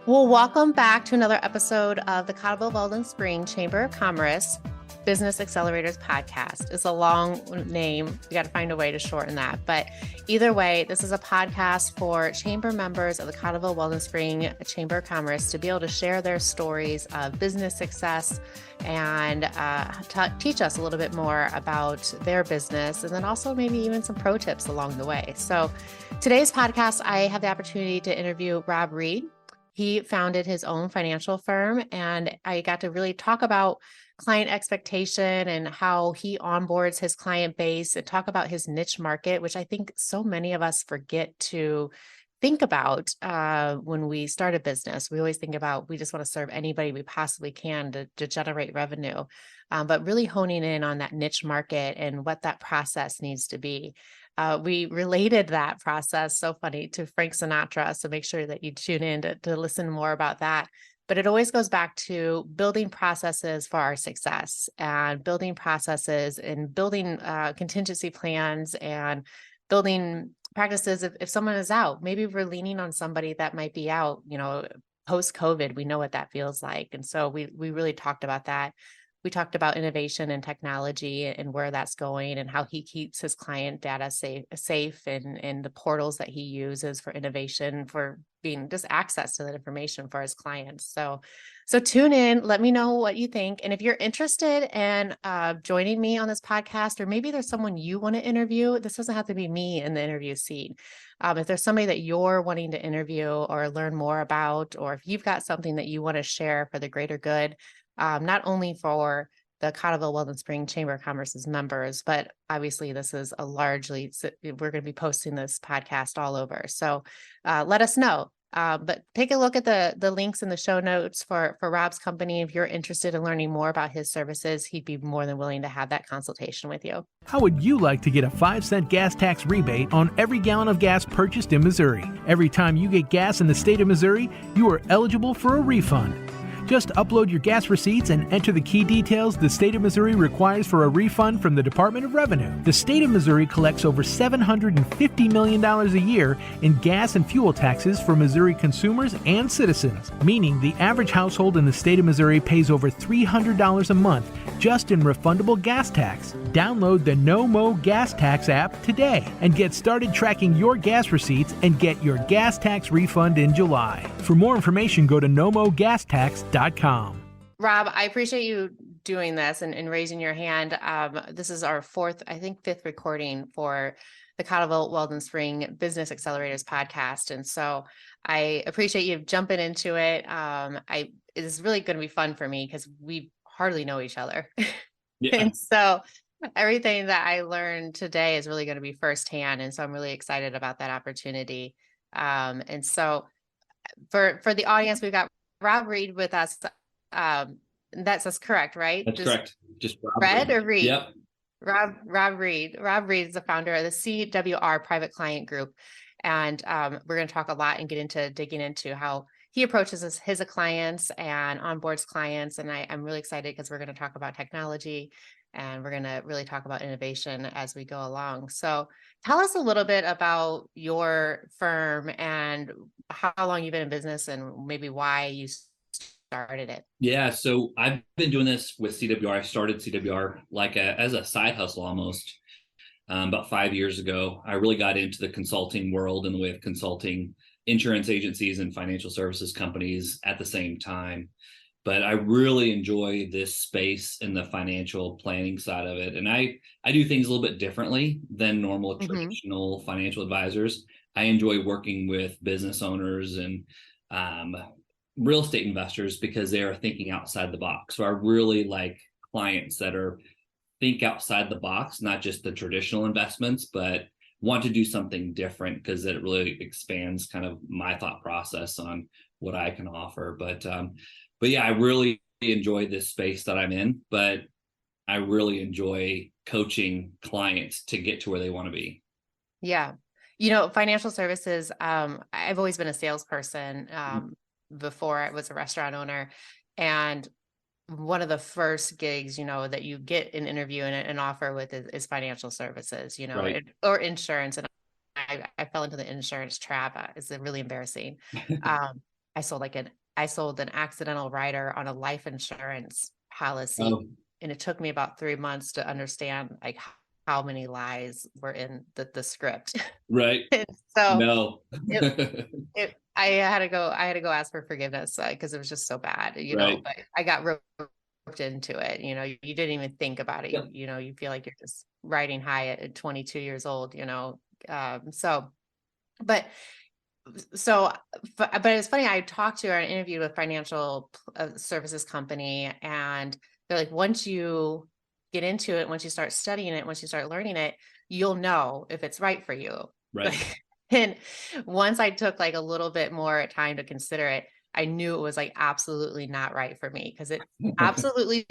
Well, welcome back to another episode of the Cottleville Weldon Spring Chamber of Commerce Business Accelerators podcast. It's a long name. We got to find a way to shorten that. But either way, this is a podcast for chamber members of the Cottleville Weldon Spring Chamber of Commerce to be able to share their stories of business success and teach us a little bit more about their business, and then also maybe even some pro tips along the way. So today's podcast, I have the opportunity to interview Rob Reed. He founded his own financial firm, and I got to really talk about client expectation and how he onboards his client base and talk about his niche market, which I think so many of us forget to think about when we start a business. We always think about we just want to serve anybody we possibly can to generate revenue, but really honing in on that niche market and what that process needs to be. We related that process, so funny, to Frank Sinatra. So make sure that you tune in to listen more about that. But it always goes back to building processes for our success and building processes and building contingency plans and building practices. If someone is out, maybe we're leaning on somebody that might be out, post-COVID, we know what that feels like. And so we really talked about that. We talked about innovation and technology and where that's going and how he keeps his client data safe and the portals that he uses for innovation, for being just access to that information for his clients. So tune in, let me know what you think. And if you're interested in joining me on this podcast, or maybe there's someone you want to interview, this doesn't have to be me in the interview seat. If there's somebody that you're wanting to interview or learn more about, or if you've got something that you want to share for the greater good, not only for the Cottleville Weldon Spring Chamber of Commerce's members, but obviously this is we're going to be posting this podcast all over. So let us know. But take a look at the links in the show notes for Rob's company. If you're interested in learning more about his services, he'd be more than willing to have that consultation with you. How would you like to get a 5-cent gas tax rebate on every gallon of gas purchased in Missouri? Every time you get gas in the state of Missouri, you are eligible for a refund. Just upload your gas receipts and enter the key details the state of Missouri requires for a refund from the Department of Revenue. The state of Missouri collects over $750 million a year in gas and fuel taxes for Missouri consumers and citizens, meaning the average household in the state of Missouri pays over $300 a month just in refundable gas tax. Download the No Mo Gas Tax app today and get started tracking your gas receipts and get your gas tax refund in July. For more information, go to nomogastax.com. Rob, I appreciate you doing this and raising your hand. This is our fifth recording for the Cottleville Weldon Spring Business Accelerators podcast. And so I appreciate you jumping into it. It's really going to be fun for me because we hardly know each other. Yeah. And so everything that I learned today is really going to be firsthand. And so I'm really excited about that opportunity. And so for the audience, we've got Rob Reed with us. That's correct, right? That's correct. Just Rob Reed or Reed? Yep. Rob Reed. Rob Reed is the founder of the CWR Private Client Group. And we're going to talk a lot and digging into how he approaches his clients and onboards clients. And I'm really excited because we're going to talk about technology and we're going to really talk about innovation as we go along. So tell us a little bit about your firm and how long you've been in business and maybe why you started it. Yeah, so I've been doing this with CWR. I started CWR as a side hustle almost about 5 years ago. I really got into the consulting world in the way of consulting insurance agencies and financial services companies at the same time. But I really enjoy this space in the financial planning side of it. And I do things a little bit differently than normal traditional financial advisors. I enjoy working with business owners and real estate investors because they are thinking outside the box. So I really like clients that think outside the box, not just the traditional investments, but want to do something different because it really expands kind of my thought process on what I can offer. But yeah, I really enjoy this space that I'm in, but I really enjoy coaching clients to get to where they want to be. Yeah. Financial services, I've always been a salesperson before I was a restaurant owner. And one of the first gigs, that you get an interview and an offer with is financial services, Right. or insurance. And I fell into the insurance trap. It's really embarrassing. I sold an accidental rider on a life insurance policy. Oh, And it took me about 3 months to understand like how many lies were in the script. right. And so No. I had to go ask for forgiveness because it was just so bad, Right. but I got roped into it. You didn't even think about it. Yeah. You feel like you're just riding high at 22 years old, so, but so, but it's funny. I talked to or interviewed with financial services company, and they're like, once you get into it, once you start studying it, once you start learning it, you'll know if it's right for you. Right. And once I took like a little bit more time to consider it, I knew it was like absolutely not right for me because it absolutely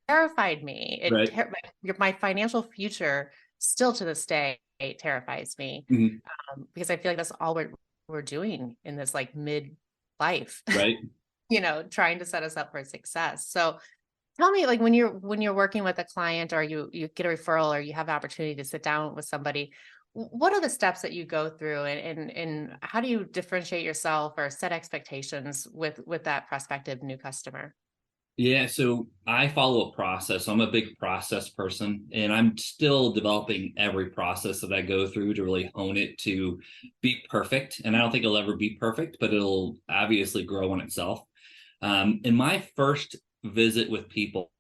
terrified me. Right. My financial future still to this day terrifies me, Mhm. because I feel like that's all we're doing in this like mid life, Right. trying to set us up for success. So tell me, like, when you're working with a client, or you get a referral, or you have the opportunity to sit down with somebody, what are the steps that you go through, and how do you differentiate yourself or set expectations with that prospective new customer? Yeah, so I follow a process. I'm a big process person, and I'm still developing every process that I go through to really hone it to be perfect. And I don't think it'll ever be perfect, but it'll obviously grow on itself. In my first visit with people,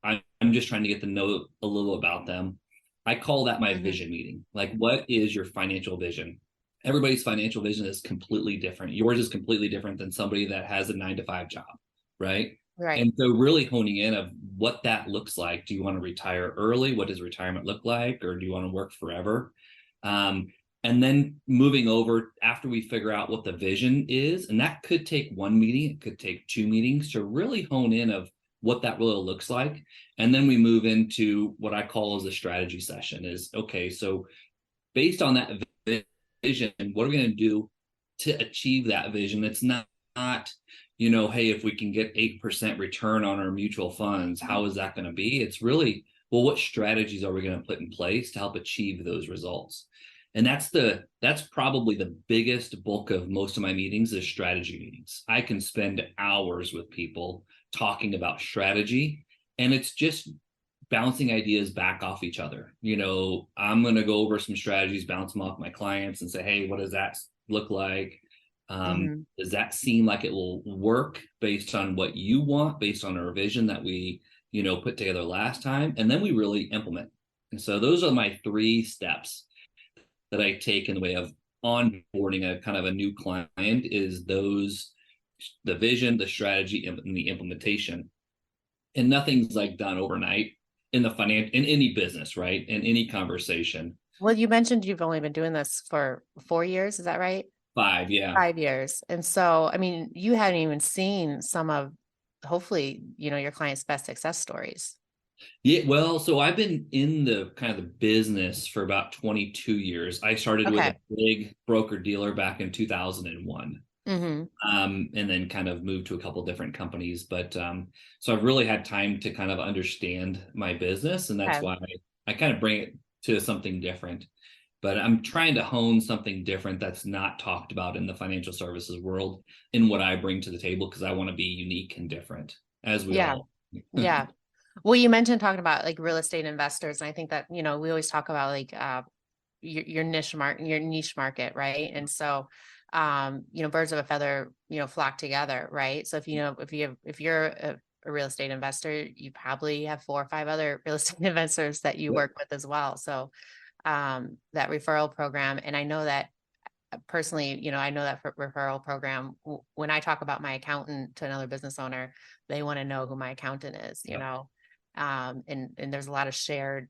I'm just trying to get to know a little about them. I call that my Hmm. vision meeting. Like, what is your financial vision? Everybody's financial vision is completely different. Yours is completely different than somebody that has a 9 to 5 job, right? Right. And so really honing in of what that looks like. Do you want to retire early? What does retirement look like? Or do you want to work forever? Um, and then moving over after we figure out what the vision is, and that could take one meeting, it could take 2 meetings to really hone in of what that really looks like. And then we move into what I call as a strategy session is, okay, so based on that vision, what are we going to do to achieve that vision? It's not, hey, if we can get 8% return on our mutual funds, how is that going to be? It's really, well, what strategies are we going to put in place to help achieve those results? And that's probably the biggest bulk of most of my meetings is strategy meetings. I can spend hours with people talking about strategy, and it's just bouncing ideas back off each other. I'm going to go over some strategies, bounce them off my clients and say, hey, what does that look like? Hmm. Does that seem like it will work based on what you want, based on our vision that we, put together last time? And then we really implement. And so those are my 3 steps that I take in the way of onboarding a kind of a new client is the vision, the strategy, and the implementation. And nothing's like done overnight in any business, right? In any conversation. Well, you mentioned you've only been doing this for 4 years. Is that right? 5, yeah. 5 years. And so, I mean, you hadn't even seen some of, hopefully, your clients' best success stories. Yeah, well, so I've been in the kind of the business for about 22 years. I started with a Okay. big broker dealer back in 2001. Hmm. And then kind of moved to a couple different companies. But so I've really had time to kind of understand my business, and that's Okay. why I kind of bring it to something different. But I'm trying to hone something different that's not talked about in the financial services world in what I bring to the table, because I want to be unique and different, as we Yeah. all. Yeah. Well, you mentioned talking about like real estate investors. And I think that, we always talk about like your niche market, right? And so, birds of a feather, flock together, right? So if you're a real estate investor, you probably have 4 or 5 other real estate investors that you Yep. work with as well. So, that referral program. And I know that personally, I know that referral program, when I talk about my accountant to another business owner, they want to know who my accountant is, Yep. and there's a lot of shared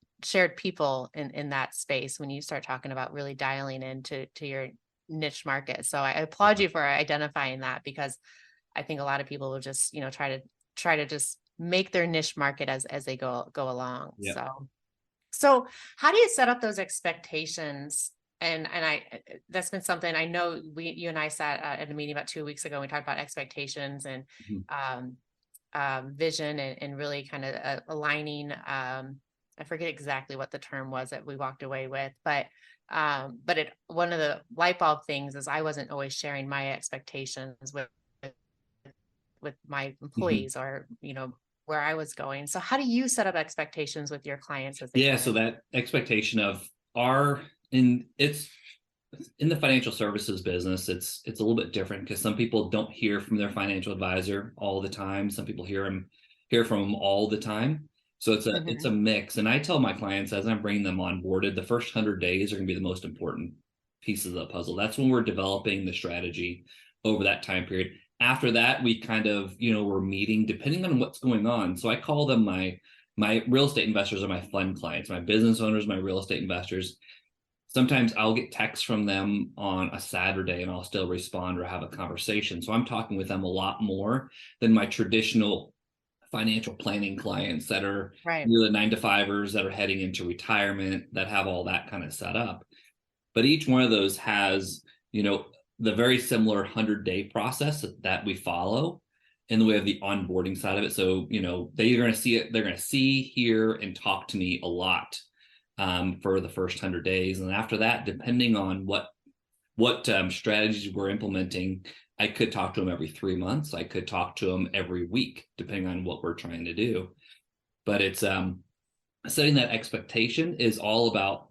people in that space when you start talking about really dialing into your niche market. So I applaud you for identifying that, because I think a lot of people will just, try to just make their niche market as they go along. Yep. So how do you set up those expectations? And that's been something I know you and I sat at a meeting about 2 weeks ago. And we talked about expectations and Mhm. vision, and really kind of aligning. I forget exactly what the term was that we walked away with, but But one of the light bulb things is I wasn't always sharing my expectations with my Mhm. employees, or, where I was going. So how do you set up expectations with your clients as they Yeah, come so in? that expectation of our in it's in the financial services business, it's a little bit different because some people don't hear from their financial advisor all the time. Some people hear from them all the time. So it's a Hmm. mix. And I tell my clients as I'm bringing them on boarded, the first 100 days are going to be the most important pieces of the puzzle. That's when we're developing the strategy over that time period. After that, we kind of, we're meeting depending on what's going on. So I call them my real estate investors are my fund clients, my business owners, my real estate investors. Sometimes I'll get texts from them on a Saturday and I'll still respond or have a conversation. So I'm talking with them a lot more than my traditional financial planning clients that are Right. the 9 to 5ers that are heading into retirement that have all that kind of set up. But each one of those has, the very similar 100-day process that we follow in the way of the onboarding side of it. So, they're going to see it, they're going to see, hear, and talk to me a lot for the first 100 days. And after that, depending on what strategies we're implementing, I could talk to them every 3 months. I could talk to them every week, depending on what we're trying to do. But it's setting that expectation is all about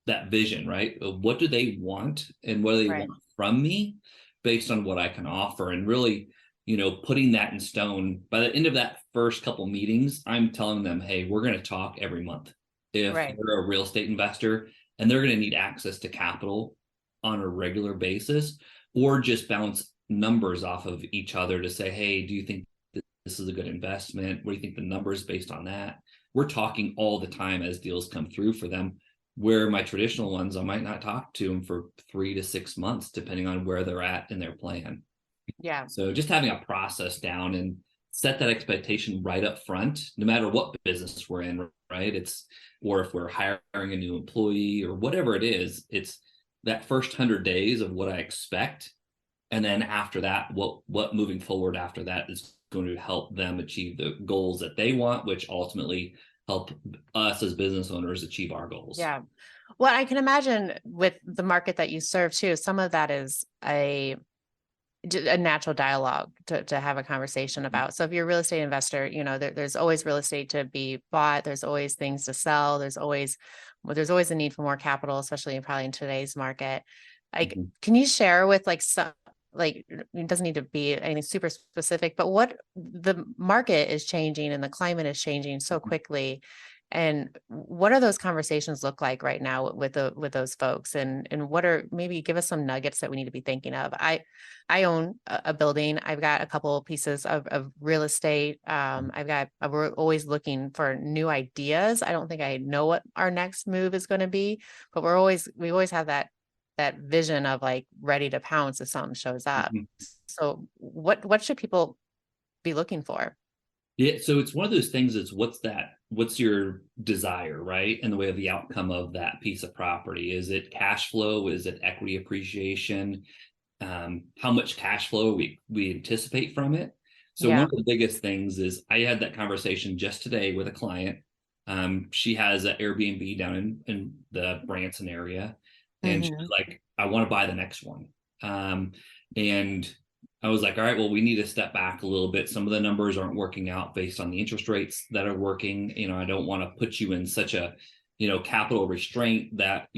that vision, right? What do they want and what do they Right. want from me based on what I can offer? And really, putting that in stone. By the end of that first couple meetings, I'm telling them, hey, we're going to talk every month. If Right. they're a real estate investor and they're going to need access to capital on a regular basis, or just bounce numbers off of each other to say, hey, do you think this is a good investment? What do you think the numbers based on that? We're talking all the time as deals come through for them. Where my traditional ones, I might not talk to them for 3 to 6 months, depending on where they're at in their plan. Yeah. So just having a process down and set that expectation right up front, no matter what business we're in, right? Or if we're hiring a new employee or whatever it is, it's that first 100 days of what I expect. And then after that, what moving forward after that is going to help them achieve the goals that they want, which ultimately help us as business owners achieve our goals. Yeah. Well, I can imagine with the market that you serve too, some of that is a natural dialogue to have a conversation about. So if you're a real estate investor, there's always real estate to be bought. There's always things to sell. There's always a need for more capital, especially probably in today's market. Like, Mhm. can you share with some, like, it doesn't need to be anything super specific, but what the market is changing and the climate is changing so quickly. And what are those conversations look like right now with those folks? And what are, maybe give us some nuggets that we need to be thinking of. I own a building. I've got a couple of pieces of real estate. We're always looking for new ideas. I don't think I know what our next move is going to be, but we always have that vision of like ready to pounce if something shows up. Mhm. So what should people be looking for? Yeah, so it's one of those things. It's what's your desire, right? In the way of the outcome of that piece of property. Is it cash flow? Is it equity appreciation? How much cash flow we anticipate from it. So one Yeah. of the biggest things is I had that conversation just today with a client. She has an Airbnb down in the Branson area, and she was Hmm. like, I want to buy the next one. And I was like, all right, well, we need to step back a little bit. Some of the numbers aren't working out based on the interest rates that are working. I don't want to put you in such a, capital restraint that,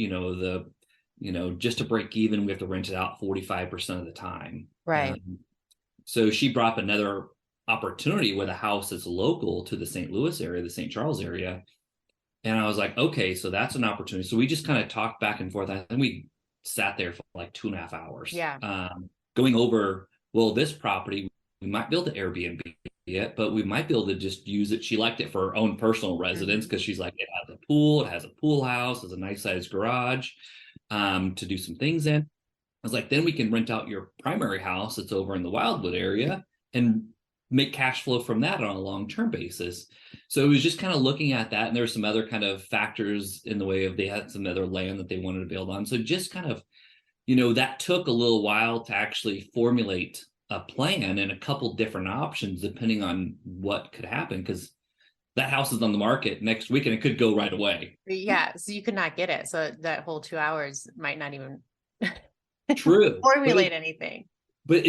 just to break even, we have to rent it out 45% of the time. Right. So she brought up another opportunity with a house that's local to the St. Louis area, the St. Charles area. And I was like, okay, so that's an opportunity. So we just kind of talked back and forth. I think we sat there for like 2.5 hours, Yeah. going over, well, this property, we might build an Airbnb it, but we might be able to just use it. She liked it for her own personal residence Hmm. because she's like, it has a pool, it has a pool house, has a nice sized garage to do some things in. I was like, then we can rent out your primary house that's over in the Wildwood area and make cash flow from that on a long-term basis. So it was just kind of looking at that. And there's some other kind of factors in the way of they had some other land that they wanted to build on. So just kind of, that took a little while to actually formulate a plan and a couple different options depending on what could happen. Because that house is on the market next week and it could go right away. Yeah. So you could not get it. So that whole 2 hours might not even True. formulate anything. But